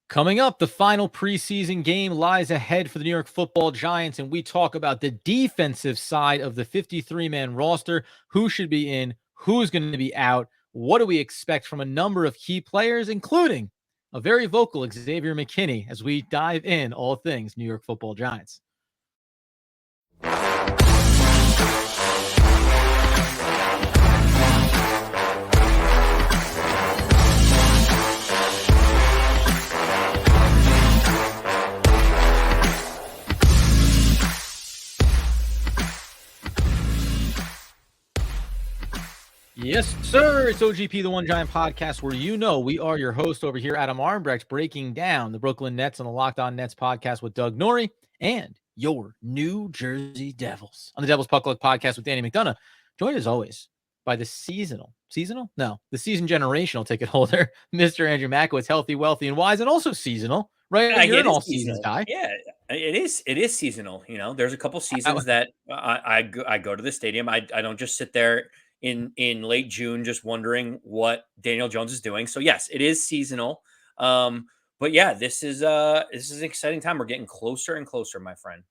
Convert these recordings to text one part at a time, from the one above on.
Coming up, the final preseason game lies ahead for the New York Football Giants, and we talk about the defensive side of the 53-man roster, who should be in, who's going to be out, what do we expect from a number of key players, including a very vocal Xavier McKinney, as we dive in all things New York Football Giants. Yes, sir. It's OGP, the One Giant Podcast, where we are your host over here, Adam Armbrecht, breaking down the Brooklyn Nets on the Locked On Nets podcast with Doug Norrie and your New Jersey Devils on the Devils Puck Luck podcast with Danny McDonough. Joined as always by the season generational ticket holder, Mr. Andrew Makowitz, healthy, wealthy, and wise, and also seasonal, right? Yeah, You're an all seasons guy. Yeah, it is seasonal. There's a couple seasons that I go to the stadium. I don't just sit there in late June just wondering what Daniel Jones is doing. So yes, it is seasonal. But yeah, this is an exciting time. We're getting closer and closer, my friend.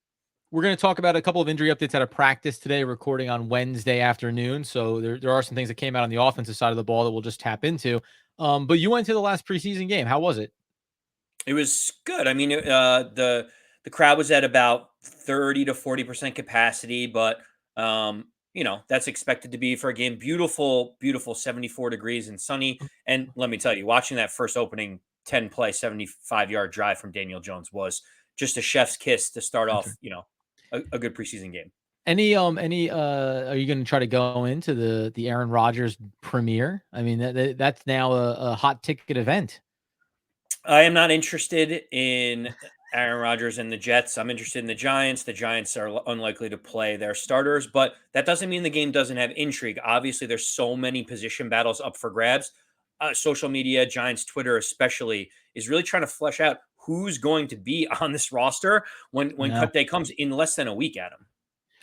We're going to talk about a couple of injury updates out of practice today, recording on Wednesday afternoon. So there are some things that came out on the offensive side of the ball that we'll just tap into. But you went to the last preseason game. How was it? It was good. I mean, the crowd was at about 30 to 40% capacity, but that's expected to be for a game. Beautiful, 74 degrees and sunny. And let me tell you, watching that first opening 10-play 75-yard drive from Daniel Jones was just a chef's kiss to start off, a good preseason game. Are you going to try to go into the Aaron Rodgers premiere? I mean, that's now a hot ticket event. I am not interested in Aaron Rodgers and the Jets. I'm interested in the Giants. The Giants are unlikely to play their starters, but that doesn't mean the game doesn't have intrigue. Obviously, there's so many position battles up for grabs. Social media, Giants Twitter especially, is really trying to flesh out who's going to be on this roster when cut day comes in less than a week, Adam.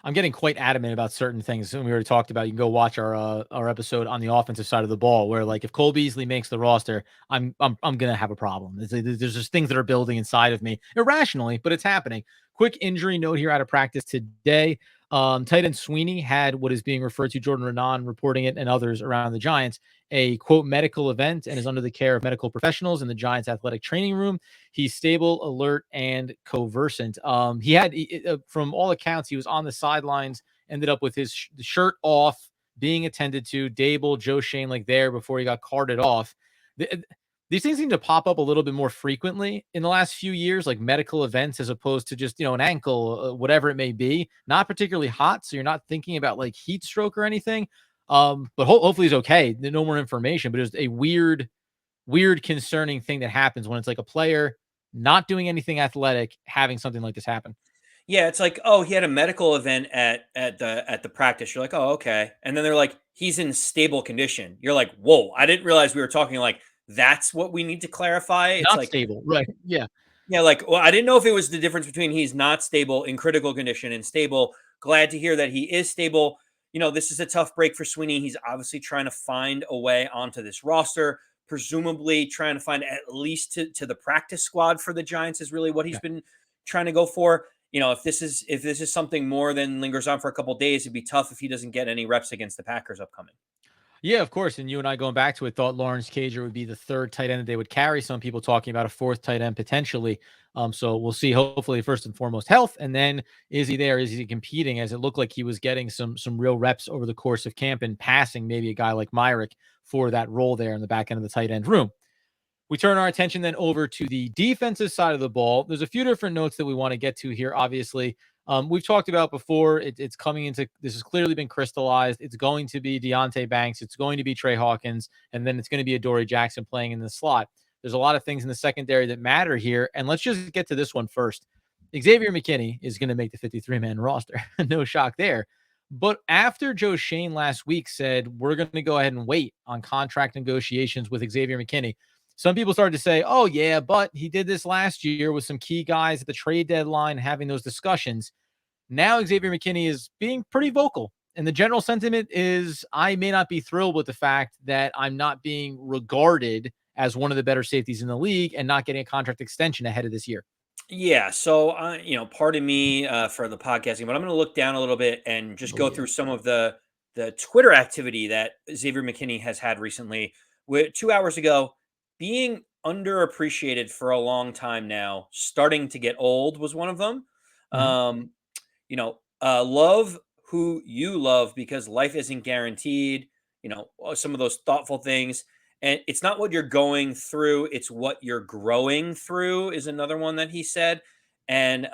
I'm getting quite adamant about certain things. And we already talked about, you can go watch our episode on the offensive side of the ball, where like if Cole Beasley makes the roster, I'm going to have a problem. There's just things that are building inside of me irrationally, but it's happening. Quick injury note here out of practice today. Tight end Sweeney had what is being referred to, Jordan Renan reporting it and others around the Giants, a quote medical event, and is under the care of medical professionals in the Giants athletic training room. He's stable, alert, and conversant. He had, from all accounts, he was on the sidelines, ended up with his shirt off, being attended to. Dable, Joe Shane, like there before he got carted off. These things seem to pop up a little bit more frequently in the last few years, like medical events, as opposed to just, an ankle, whatever it may be. Not particularly hot, so you're not thinking about like heat stroke or anything. But hopefully he's okay. No more information, but it was a weird, concerning thing that happens when it's like a player not doing anything athletic, having something like this happen. Yeah, it's like, oh, he had a medical event at the practice. You're like, oh, okay. And then they're like, he's in stable condition. You're like, whoa, I didn't realize we were talking like that's what we need to clarify. It's not like stable, right? Yeah. Yeah, like, well, I didn't know if it was the difference between he's not stable in critical condition and stable. Glad to hear that he is stable. This is a tough break for Sweeney. He's obviously trying to find a way onto this roster, presumably trying to find at least to the practice squad for the Giants is really what he's been trying to go for. If this is something more than lingers on for a couple of days, it'd be tough if he doesn't get any reps against the Packers upcoming. Yeah, of course. And you and I going back to it, thought Lawrence Cager would be the third tight end that they would carry. Some people talking about a fourth tight end potentially. So we'll see. Hopefully, first and foremost, health, and then is he there? Is he competing? As it looked like he was getting some real reps over the course of camp and passing maybe a guy like Myrick for that role there in the back end of the tight end room. We turn our attention then over to the defensive side of the ball. There's a few different notes that we want to get to here. Obviously, we've talked about before. It's coming into, this has clearly been crystallized. It's going to be Deonte Banks. It's going to be Tre Hawkins. And then it's going to be Adoree Jackson playing in the slot. There's a lot of things in the secondary that matter here. And let's just get to this one first. Xavier McKinney is going to make the 53-man roster. No shock there. But after Joe Shane last week said, we're going to go ahead and wait on contract negotiations with Xavier McKinney, some people started to say, oh, yeah, but he did this last year with some key guys at the trade deadline having those discussions. Now Xavier McKinney is being pretty vocal. And the general sentiment is I may not be thrilled with the fact that I'm not being regarded as one of the better safeties in the league and not getting a contract extension ahead of this year? Yeah. So, pardon me for the podcasting, but I'm going to look down a little bit and just Oh go yeah. through some of the Twitter activity that Xavier McKinney has had recently. With 2 hours ago, being underappreciated for a long time now, starting to get old was one of them. Mhm. Um, love who you love because life isn't guaranteed. Some of those thoughtful things. And it's not what you're going through, it's what you're growing through is another one that he said. And,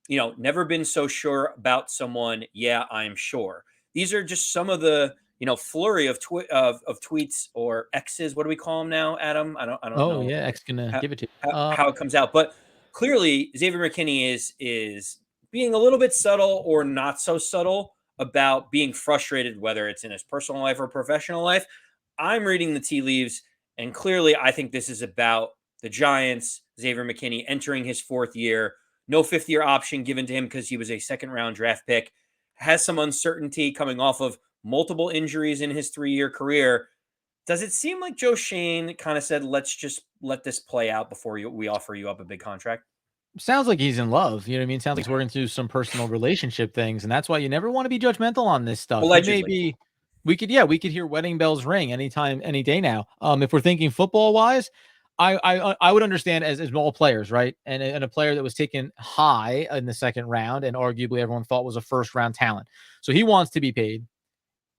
never been so sure about someone. Yeah, I'm sure. These are just some of the, flurry of, of tweets or X's. What do we call them now, Adam? I don't Oh know yeah, X gonna how, give it to you. how it comes out. But clearly, Xavier McKinney is being a little bit subtle or not so subtle about being frustrated, whether it's in his personal life or professional life. I'm reading the tea leaves, and clearly, I think this is about the Giants. Xavier McKinney entering his fourth year, no fifth-year option given to him because he was a second-round draft pick, has some uncertainty coming off of multiple injuries in his 3-year career. Does it seem like Joe Schoen kind of said, let's just let this play out before we offer you up a big contract? Sounds like he's in love. You know what I mean? Sounds like he's working through some personal relationship things, and that's why you never want to be judgmental on this stuff. He may Allegedly. be. We could hear wedding bells ring anytime, any day now. If we're thinking football wise, I would understand as all players, right? And a player that was taken high in the second round, and arguably everyone thought was a first round talent. So he wants to be paid.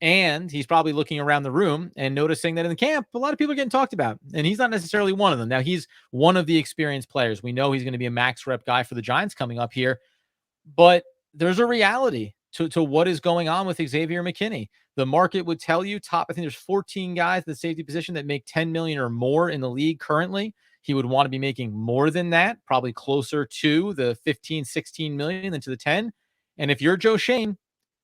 And he's probably looking around the room and noticing that in the camp, a lot of people are getting talked about. And he's not necessarily one of them. Now, he's one of the experienced players. We know he's going to be a max rep guy for the Giants coming up here. But there's a reality to what is going on with Xavier McKinney. The market would tell you I think there's 14 guys at the safety position that make 10 million or more in the league currently. He would want to be making more than that, probably closer to the 15, 16 million than to the 10. And if you're Joe Schoen,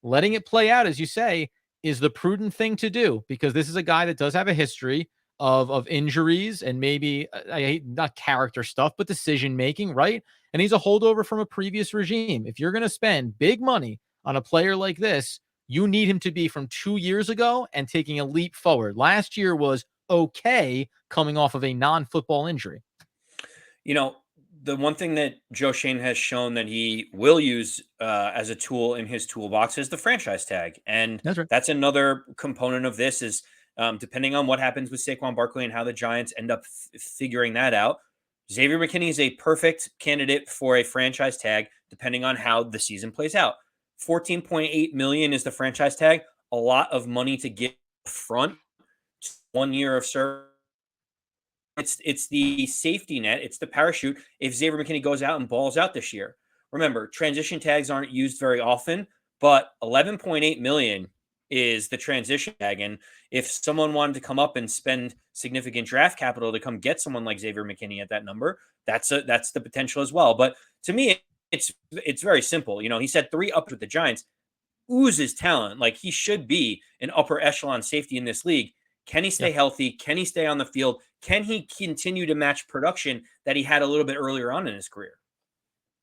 letting it play out, as you say, is the prudent thing to do, because this is a guy that does have a history of injuries and maybe I hate not character stuff, but decision making, right? And he's a holdover from a previous regime. If you're going to spend big money on a player like this, you need him to be from 2 years ago and taking a leap forward. Last year was okay coming off of a non-football injury. You know, the one thing that Joe Schoen has shown that he will use as a tool in his toolbox is the franchise tag. And That's right. that's another component of this is depending on what happens with Saquon Barkley and how the Giants end up figuring that out, Xavier McKinney is a perfect candidate for a franchise tag, depending on how the season plays out. 14.8 million is the franchise tag. A lot of money to get front. 1 year of service. It's the safety net. It's the parachute. If Xavier McKinney goes out and balls out this year, remember transition tags aren't used very often, but 11.8 million is the transition tag. And if someone wanted to come up and spend significant draft capital to come get someone like Xavier McKinney at that number, that's the potential as well. But to me, it's very simple. You know, he said 3 up with the Giants, oozes talent. Like he should be an upper echelon safety in this league. Can he stay healthy? Can he stay on the field? Can he continue to match production that he had a little bit earlier on in his career?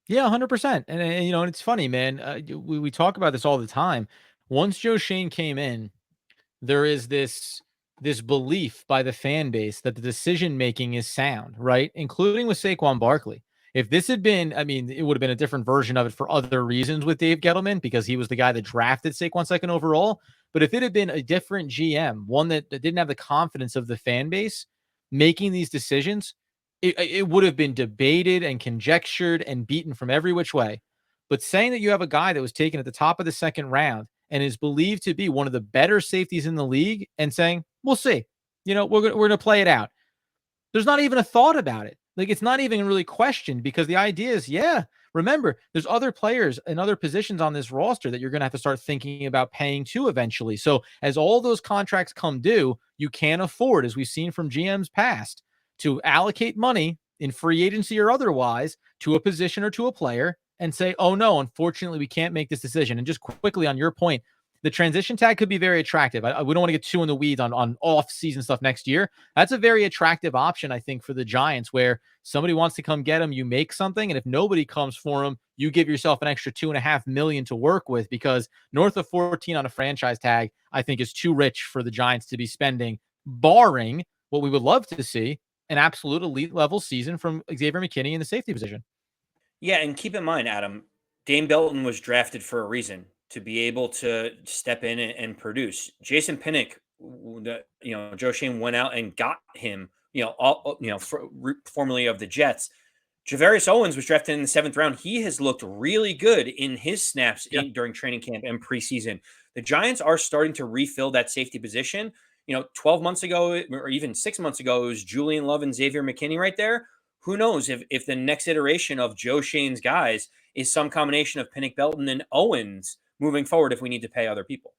Yeah, 100%. And you know, and it's funny, man. We talk about this all the time. Once Joe Schoen came in, there is this belief by the fan base that the decision making is sound, right? Including with Saquon Barkley. If this had been, I mean, it would have been a different version of it for other reasons with Dave Gettleman because he was the guy that drafted Saquon second overall. But if it had been a different GM, one that didn't have the confidence of the fan base making these decisions, it would have been debated and conjectured and beaten from every which way. But saying that you have a guy that was taken at the top of the second round and is believed to be one of the better safeties in the league and saying, we'll see, you know, we're going to play it out. There's not even a thought about it. Like it's not even really questioned because the idea is, yeah, remember, there's other players and other positions on this roster that you're going to have to start thinking about paying to eventually. So as all those contracts come due, you can't afford, as we've seen from GMs past, to allocate money in free agency or otherwise to a position or to a player and say, oh no, unfortunately, we can't make this decision. And just quickly on your point, the transition tag could be very attractive. We don't want to get too in the weeds on off-season stuff next year. That's a very attractive option, I think, for the Giants, where somebody wants to come get him, you make something, and if nobody comes for him, you give yourself an extra $2.5 million to work with, because north of 14 on a franchise tag, I think, is too rich for the Giants to be spending, barring what we would love to see, an absolute elite level season from Xavier McKinney in the safety position. Yeah, and keep in mind, Adam, Dane Belton was drafted for a reason to be able to step in and produce. Jason Pinnock, Joe Shane went out and got him. Formerly of the Jets. Javarius Owens was drafted in the 7th round. He has looked really good in his snaps during training camp and preseason. The Giants are starting to refill that safety position. 12 months ago, or even 6 months ago, it was Julian Love and Xavier McKinney right there. Who knows if the next iteration of Joe Shane's guys is some combination of Pinnock, Belton, and Owens moving forward if we need to pay other people.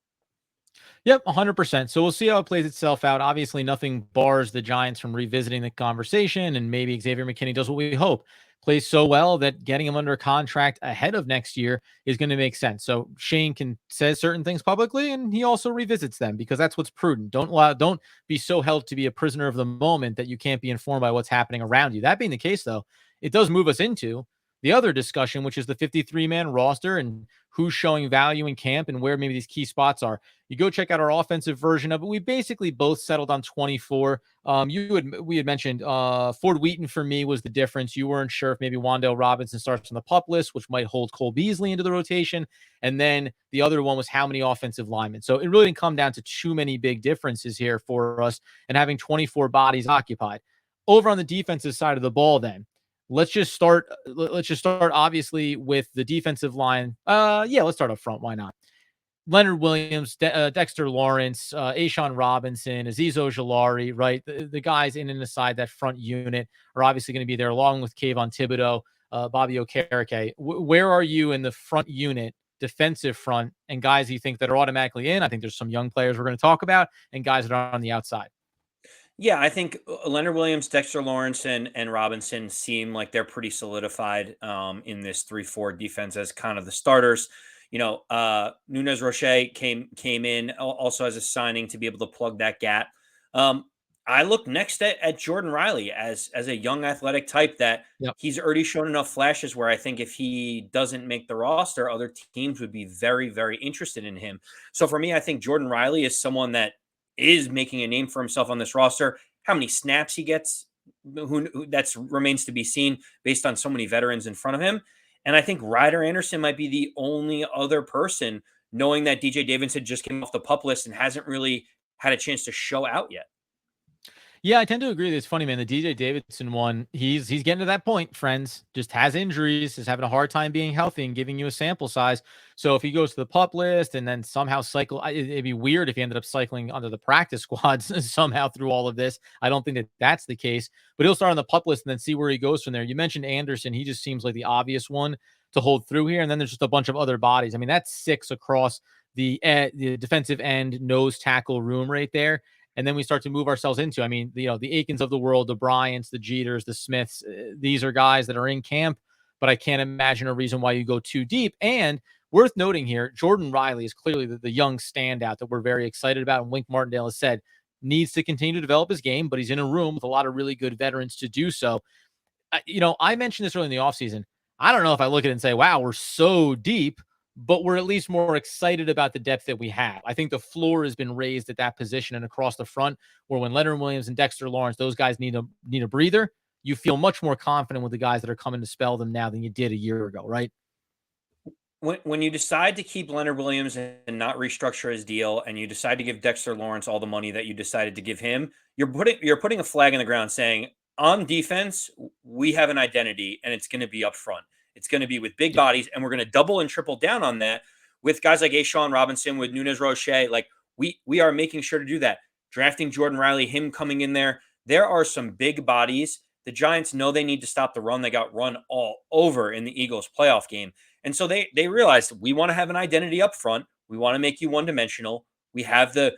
Yep, 100%. So we'll see how it plays itself out. Obviously, nothing bars the Giants from revisiting the conversation, and maybe Xavier McKinney does what we hope. Plays so well that getting him under a contract ahead of next year is going to make sense. So Shane can say certain things publicly, and he also revisits them because that's what's prudent. Don't be so held to be a prisoner of the moment that you can't be informed by what's happening around you. That being the case, though, it does move us into the other discussion, which is the 53-man roster and who's showing value in camp and where maybe these key spots are. You go check out our offensive version of it. We basically both settled on 24. We had mentioned Ford Wheaton for me was the difference. You weren't sure if maybe Wan'Dale Robinson starts on the PUP list, which might hold Cole Beasley into the rotation. And then the other one was how many offensive linemen. So it really didn't come down to too many big differences here for us and having 24 bodies occupied. Over on the defensive side of the ball then, let's just start obviously with the defensive line. Let's start up front. Why not? Leonard Williams, Dexter Lawrence, A'Shawn Robinson, Azeez Ojulari, right? The guys in and aside that front unit are obviously going to be there along with Kayvon Thibodeaux, Bobby Okereke. Where are you in the front unit, defensive front, and guys you think that are automatically in? I think there's some young players we're going to talk about and guys that are on the outside. Yeah, I think Leonard Williams, Dexter Lawrence, and Robinson seem like they're pretty solidified in this 3-4 defense as kind of the starters. Nunez Roche came in also as a signing to be able to plug that gap. I look next at Jordon Riley as a young athletic type that he's already shown enough flashes where I think if he doesn't make the roster, other teams would be very, very interested in him. So for me, I think Jordon Riley is someone that is making a name for himself on this roster. How many snaps he gets, that remains to be seen based on so many veterans in front of him. And I think Ryder Anderson might be the only other person, knowing that DJ Davidson just came off the PUP list and hasn't really had a chance to show out yet. Yeah, I tend to agree. It's funny, man. The DJ Davidson one, he's getting to that point, friends. Just has injuries, is having a hard time being healthy and giving you a sample size. So if he goes to the PUP list and then somehow it'd be weird if he ended up cycling under the practice squads somehow through all of this. I don't think that that's the case, but he'll start on the PUP list and then see where he goes from there. You mentioned Anderson. He just seems like the obvious one to hold through here. And then there's just a bunch of other bodies. I mean, that's 6 across the defensive end nose tackle room right there. And then we start to move ourselves into, I mean, the Aikens of the world, the Bryants, the Jeters, the Smiths. These are guys that are in camp, but I can't imagine a reason why you go too deep. And worth noting here, Jordon Riley is clearly the young standout that we're very excited about. And Wink Martindale has said needs to continue to develop his game, but he's in a room with a lot of really good veterans to do so. I mentioned this early in the offseason. I don't know if I look at it and say, wow, we're so deep, but we're at least more excited about the depth that we have. I think the floor has been raised at that position and across the front, where when Leonard Williams and Dexter Lawrence, those guys need a breather, you feel much more confident with the guys that are coming to spell them now than you did a year ago, right? When you decide to keep Leonard Williams and not restructure his deal, and you decide to give Dexter Lawrence all the money that you decided to give him, you're putting a flag in the ground saying, on defense, we have an identity, and it's going to be up front. It's going to be with big bodies, and we're going to double and triple down on that with guys like A'Shawn Robinson, with Nunez Roche. Like we are making sure to do that. Drafting Jordon Riley, him coming in there. There are some big bodies. The Giants know they need to stop the run. They got run all over in the Eagles playoff game. And so they realized we want to have an identity up front. We want to make you one-dimensional. We have the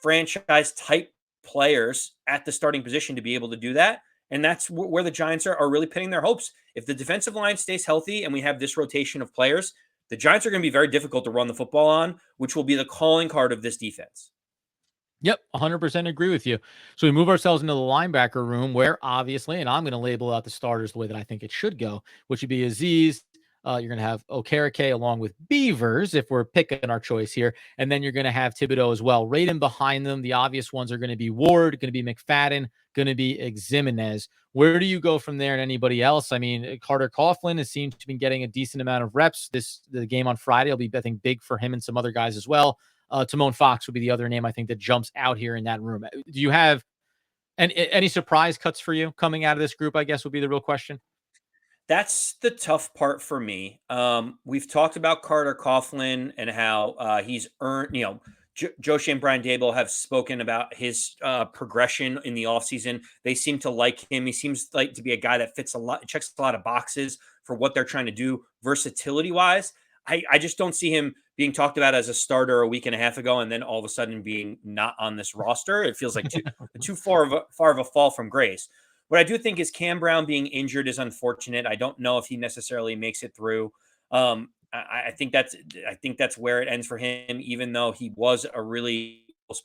franchise-type players at the starting position to be able to do that. And that's where the Giants are really pinning their hopes. If the defensive line stays healthy and we have this rotation of players, the Giants are going to be very difficult to run the football on, which will be the calling card of this defense. Yep, 100% agree with you. So we move ourselves into the linebacker room where obviously, and I'm going to label out the starters the way that I think it should go, which would be Azeez, You're going to have Okereke along with Beavers, if we're picking our choice here. And then you're going to have Thibodeaux as well. Right in behind them, the obvious ones are going to be Ward, going to be McFadden, going to be Ximenez. Where do you go from there and anybody else? I mean, Carter Coughlin has seemed to be getting a decent amount of reps. The game on Friday will be, I think, big for him and some other guys as well. Timon Fox would be the other name I think that jumps out here in that room. Do you have any surprise cuts for you coming out of this group, I guess, would be the real question? That's the tough part for me. We've talked about Carter Coughlin and how he's earned, Joe Shane, Brian Dable have spoken about his progression in the offseason. They seem to like him. He seems like to be a guy that fits a lot, checks a lot of boxes for what they're trying to do versatility wise. I just don't see him being talked about as a starter a week and a half ago and then all of a sudden being not on this roster. It feels like too far of a fall from grace. What I do think is Cam Brown being injured is unfortunate. I don't know if he necessarily makes it through. I think that's where it ends for him, even though he was a really just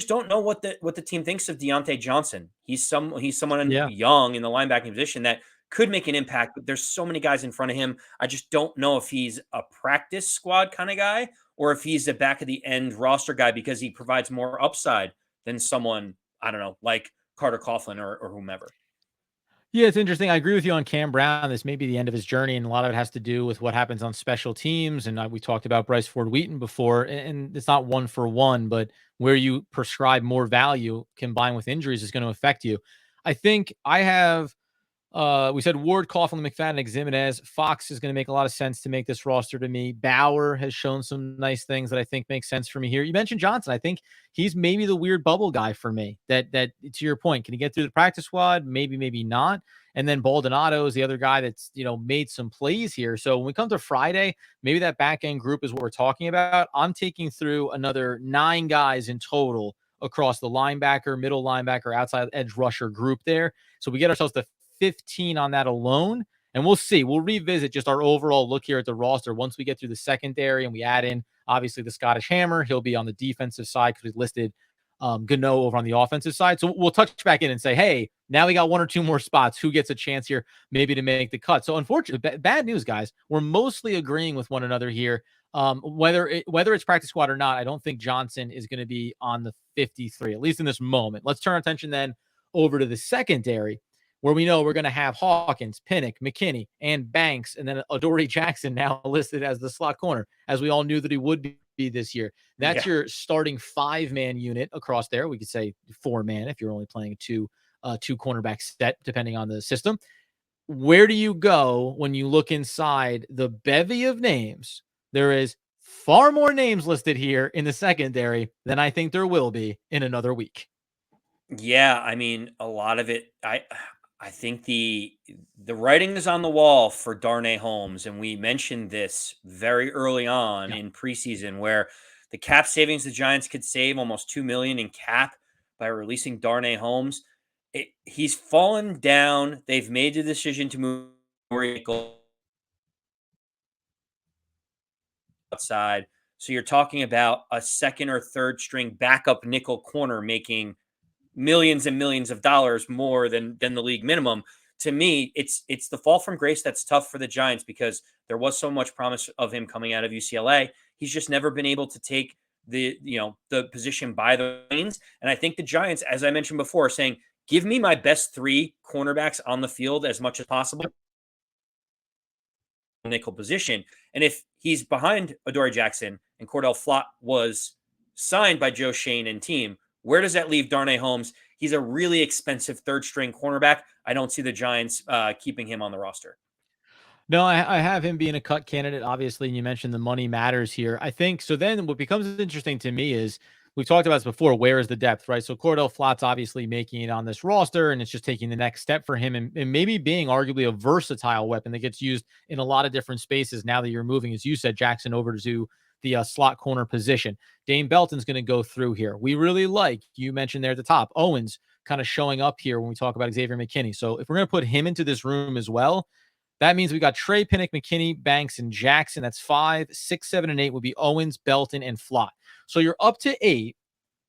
don't know what the team thinks of Dyontae Johnson. He's someone Yeah. young in the linebacking position that could make an impact, but there's so many guys in front of him. I just don't know if he's a practice squad kind of guy or if he's a back of the end roster guy because he provides more upside than someone, I don't know, like Carter Coughlin or whomever. Yeah, it's interesting. I agree with you on Cam Brown. This may be the end of his journey, and a lot of it has to do with what happens on special teams. And we talked about Bryce Ford Wheaton before, and it's not one for one, but where you prescribe more value combined with injuries is going to affect you. I think I have we said Ward, Coughlin, McFadden, Ximenez. Fox is going to make a lot of sense to make this roster to me. Bauer has shown some nice things that I think make sense for me here. You mentioned Johnson. I think he's maybe the weird bubble guy for me. That to your point, can he get through the practice squad? Maybe, maybe not. And then Baldonado is the other guy that's made some plays here. So when we come to Friday, maybe that back end group is what we're talking about. I'm taking through another 9 guys in total across the linebacker, middle linebacker, outside edge rusher group there. So we get ourselves to 15 on that alone. And we'll see. We'll revisit just our overall look here at the roster once we get through the secondary and we add in, obviously, the Scottish Hammer. He'll be on the defensive side because we listed Gano over on the offensive side. So we'll touch back in and say, hey, now we got 1 or 2 more spots. Who gets a chance here maybe to make the cut? So unfortunately, bad news, guys. We're mostly agreeing with one another here. Whether it's practice squad or not, I don't think Johnson is going to be on the 53, at least in this moment. Let's turn our attention then over to the secondary, where we know we're going to have Hawkins, Pinnock, McKinney, and Banks, and then Adoree Jackson now listed as the slot corner, as we all knew that he would be this year. That's your starting 5-man unit across there. We could say 4-man if you're only playing a two cornerback set, depending on the system. Where do you go when you look inside the bevy of names? There is far more names listed here in the secondary than I think there will be in another week. Yeah, I mean, a lot of it. I think the writing is on the wall for Darnay Holmes, and we mentioned this very early on in preseason, where the cap savings the Giants could save almost $2 million in cap by releasing Darnay Holmes. He's fallen down. They've made the decision to move outside. So you're talking about a second or third string backup nickel corner making millions and millions of dollars more than the league minimum. To me, it's the fall from grace that's tough for the Giants because there was so much promise of him coming out of UCLA. He's just never been able to take the position by the reins. And I think the Giants, as I mentioned before, are saying, give me my best 3 cornerbacks on the field as much as possible. Nickel position. And if he's behind Adoree Jackson and Cordale Flott was signed by Joe Shane and team, where does that leave Darnay Holmes? He's a really expensive third string cornerback. I don't see the Giants keeping him on the roster. No, I have him being a cut candidate, obviously, and you mentioned the money matters here. I think so. Then what becomes interesting to me is we've talked about this before. Where is the depth, right? So Cordale Flott's obviously making it on this roster, and it's just taking the next step for him and maybe being arguably a versatile weapon that gets used in a lot of different spaces now that you're moving, as you said, Jackson over to the slot corner position. Dane Belton's going to go through here. We really like, you mentioned there at the top, Owens kind of showing up here when we talk about Xavier McKinney. So if we're going to put him into this room as well, that means we got Trey, Pinnock, McKinney, Banks, and Jackson. That's 5, 6, 7, and 8 would be Owens, Belton, and Flott. So you're up to 8,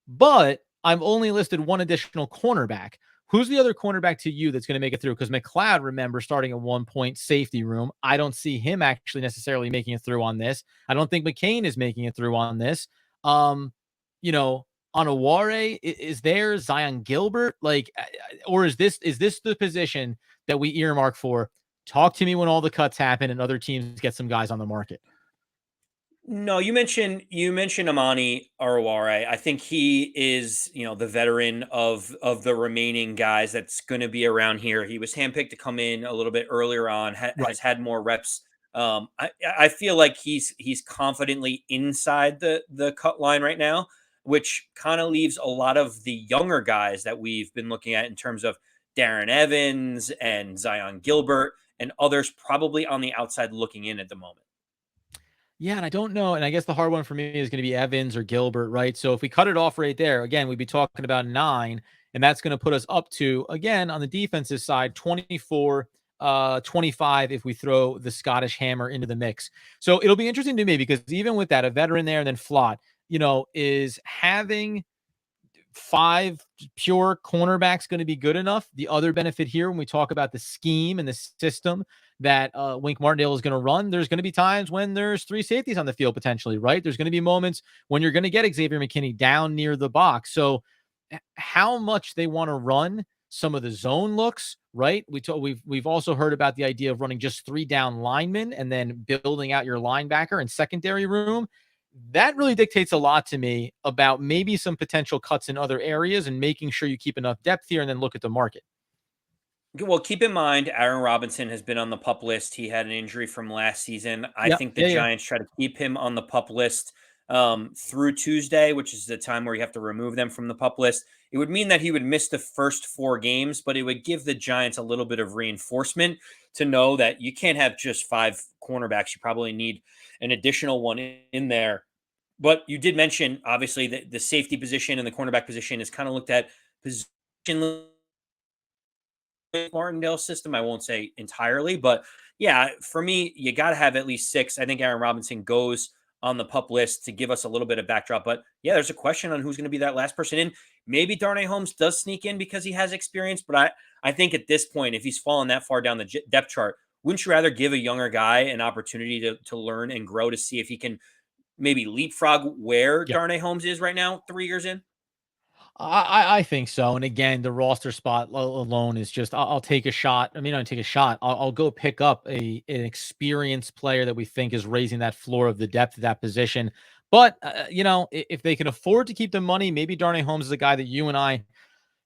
but I've only listed one additional cornerback. Who's the other cornerback to you that's going to make it through? Because McLeod, remember, starting at 1 point safety room. I don't see him actually necessarily making it through on this. I don't think McCain is making it through on this. You know, on Aware, is there Zion Gilbert? Like, or is this the position that we earmark for? Talk to me when all the cuts happen and other teams get some guys on the market. No, you mentioned Amani Araware. I think he is, the veteran of the remaining guys that's going to be around here. He was handpicked to come in a little bit earlier on, Right. has had more reps. I feel like he's confidently inside the cut line right now, which kind of leaves a lot of the younger guys that we've been looking at in terms of Darren Evans and Zion Gilbert and others probably on the outside looking in at the moment. Yeah, and I don't know. And I guess the hard one for me is going to be Evans or Gilbert, right? So if we cut it off right there, again, we'd be talking about 9, and that's going to put us up to, again, on the defensive side, 24, 25 if we throw the Scottish hammer into the mix. So it'll be interesting to me because even with that, a veteran there and then Flott, is having 5 pure cornerbacks going to be good enough? The other benefit here, when we talk about the scheme and the system that Wink Martindale is going to run, there's going to be times when there's 3 safeties on the field potentially, right? There's going to be moments when you're going to get Xavier McKinney down near the box. So how much they want to run some of the zone looks, right? We've also heard about the idea of running just 3 down linemen and then building out your linebacker and secondary room. That really dictates a lot to me about maybe some potential cuts in other areas and making sure you keep enough depth here and then look at the market. Well, keep in mind, Aaron Robinson has been on the pup list. He had an injury from last season. I Yep. think the Yeah. Giants try to keep him on the pup list through Tuesday, which is the time where you have to remove them from the pup list. It would mean that he would miss the first 4 games, but it would give the Giants a little bit of reinforcement to know that you can't have just 5 cornerbacks. You probably need an additional one in there. But you did mention, obviously, that the safety position and the cornerback position is kind of looked at position Martindale system. I won't say entirely, but yeah, for me, you got to have at least 6. I think Aaron Robinson goes on the pup list to give us a little bit of backdrop. But yeah, there's a question on who's going to be that last person in. Maybe Darnay Holmes does sneak in because he has experience, but I think at this point, if he's fallen that far down the depth chart, wouldn't you rather give a younger guy an opportunity to learn and grow to see if he can maybe leapfrog where Yeah. Darnay Holmes is right now, 3 years in? I think so. And again, the roster spot alone is just, I'll take a shot. I mean, I don't take a shot. I'll go pick up an experienced player that we think is raising that floor of the depth of that position. But, if they can afford to keep the money, maybe Darnay Holmes is a guy that you and I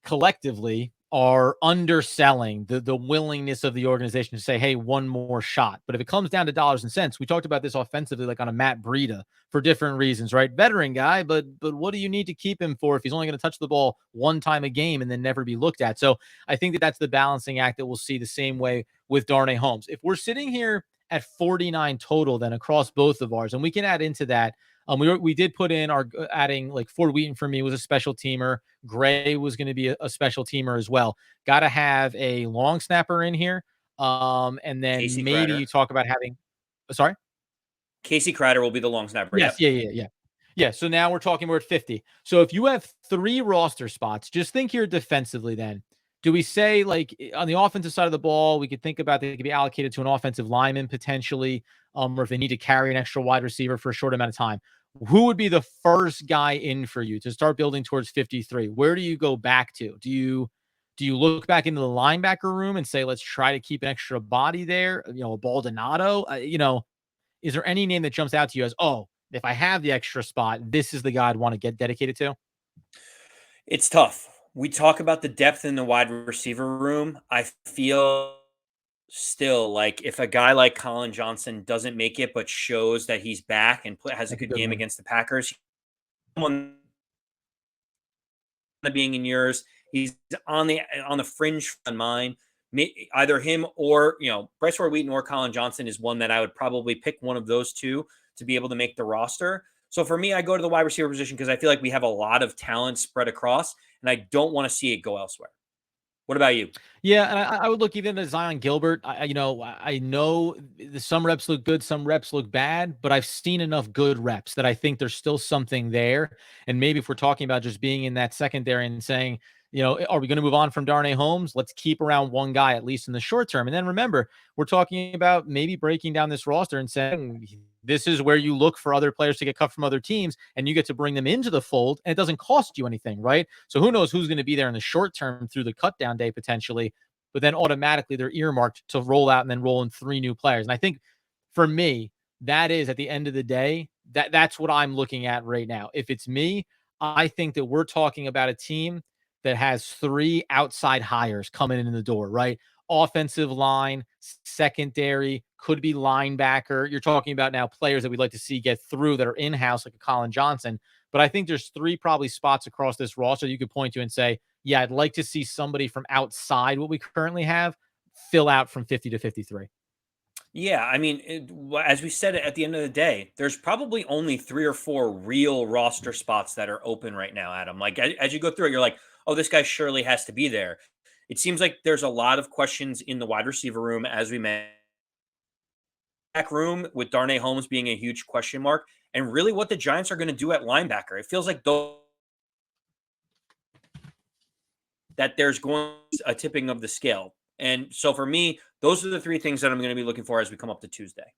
collectively are underselling the willingness of the organization to say, hey, one more shot. But if it comes down to dollars and cents, we talked about this offensively, like on a Matt Breida for different reasons, right? Veteran guy, but what do you need to keep him for if he's only going to touch the ball 1 time a game and then never be looked at? So I think that's the balancing act that we'll see the same way with Darnay Holmes. If we're sitting here at 49 total, then across both of ours, and we can add into that. We did put in our adding, like, Ford Wheaton for me was a special teamer. Gray was going to be a special teamer as well. Got to have a long snapper in here. And then Casey maybe Kreider. you talk about having, sorry? Casey Kreider will be the long snapper. Yes. Yep. Yeah. Yeah. So now we're at 50. So if you have 3 roster spots, just think here defensively then. Do we say, like, on the offensive side of the ball, we could think about they could be allocated to an offensive lineman potentially, or if they need to carry an extra wide receiver for a short amount of time? Who would be the first guy in for you to start building towards 53? Where do you go back to? Do you look back into the linebacker room and say, let's try to keep an extra body there? A Baldonado? Is there any name that jumps out to you as, oh, if I have the extra spot, this is the guy I'd want to get dedicated to? It's tough. We talk about the depth in the wide receiver room. I feel still like if a guy like Colin Johnson doesn't make it, but shows that he's back and has a That's a good good game one. against the Packers, someone being in yours, he's on the fringe on mine. Either him or Bryce Ford Wheaton or Colin Johnson is one that I would probably pick one of those two to be able to make the roster. So for me, I go to the wide receiver position because I feel like we have a lot of talent spread across, and I don't want to see it go elsewhere. What about you? Yeah, and I would look even at Zion Gilbert. I know some reps look good, some reps look bad, but I've seen enough good reps that I think there's still something there. And maybe if we're talking about just being in that secondary and saying Are we going to move on from Darnay Holmes? Let's keep around one guy, at least in the short term. And then remember, we're talking about maybe breaking down this roster and saying, this is where you look for other players to get cut from other teams, and you get to bring them into the fold, and it doesn't cost you anything, right? So who knows who's going to be there in the short term through the cut down day potentially, but then automatically they're earmarked to roll out and then roll in 3 new players. And I think for me, that is at the end of the day, that's what I'm looking at right now. If it's me, I think that we're talking about a team that has 3 outside hires coming in the door, right? Offensive line, secondary, could be linebacker. You're talking about now players that we'd like to see get through that are in-house, like a Colin Johnson. But I think there's 3 probably spots across this roster you could point to and say, yeah, I'd like to see somebody from outside what we currently have fill out from 50 to 53. Yeah, I mean, as we said at the end of the day, there's probably only 3 or 4 real roster spots that are open right now, Adam. Like as you go through it, you're like, oh, this guy surely has to be there. It seems like there's a lot of questions in the wide receiver room, as we mentioned. Back room with Darnay Holmes being a huge question mark, and really what the Giants are going to do at linebacker. It feels like that there's going a tipping of the scale. And so for me, those are the 3 things that I'm going to be looking for as we come up to Tuesday.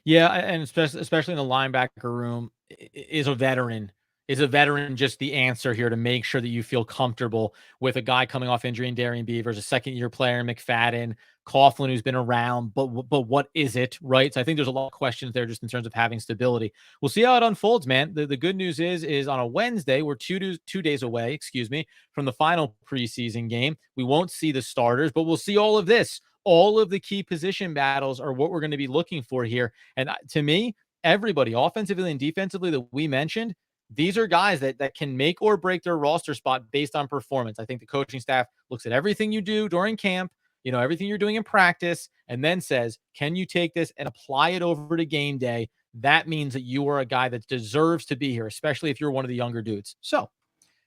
Yeah, and especially in the linebacker room, is a veteran. Is a veteran just the answer here to make sure that you feel comfortable with a guy coming off injury in Darian Beavers, a second-year player in McFadden, Coughlin, who's been around, but what is it, right? So I think there's a lot of questions there just in terms of having stability. We'll see how it unfolds, man. The good news is on a Wednesday, we're 2 days away, excuse me, from the final preseason game. We won't see the starters, but we'll see all of this. All of the key position battles are what we're going to be looking for here. And to me, everybody, offensively and defensively, that we mentioned, these are guys that can make or break their roster spot based on performance. I think the coaching staff looks at everything you do during camp, everything you're doing in practice, and then says, can you take this and apply it over to game day? That means that you are a guy that deserves to be here, especially if you're one of the younger dudes. So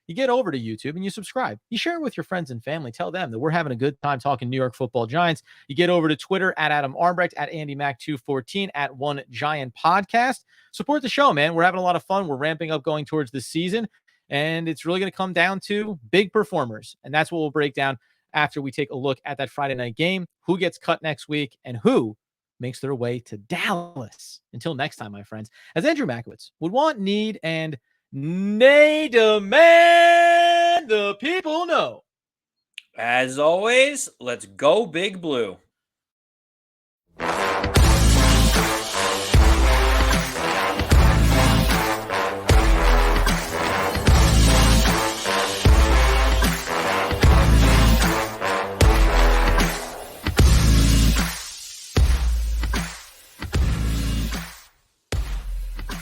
you get over to YouTube and you subscribe. You share it with your friends and family. Tell them that we're having a good time talking New York Football Giants. You get over to Twitter at Adam Armbrecht, at AndyMac214, at One Giant Podcast. Support the show, man. We're having a lot of fun. We're ramping up going towards the season, and it's really going to come down to big performers. And that's what we'll break down after we take a look at that Friday night game, who gets cut next week, and who makes their way to Dallas. Until next time, my friends, as Andrew Makowitz would want, need, and nay demand the people know. As always, let's go Big Blue.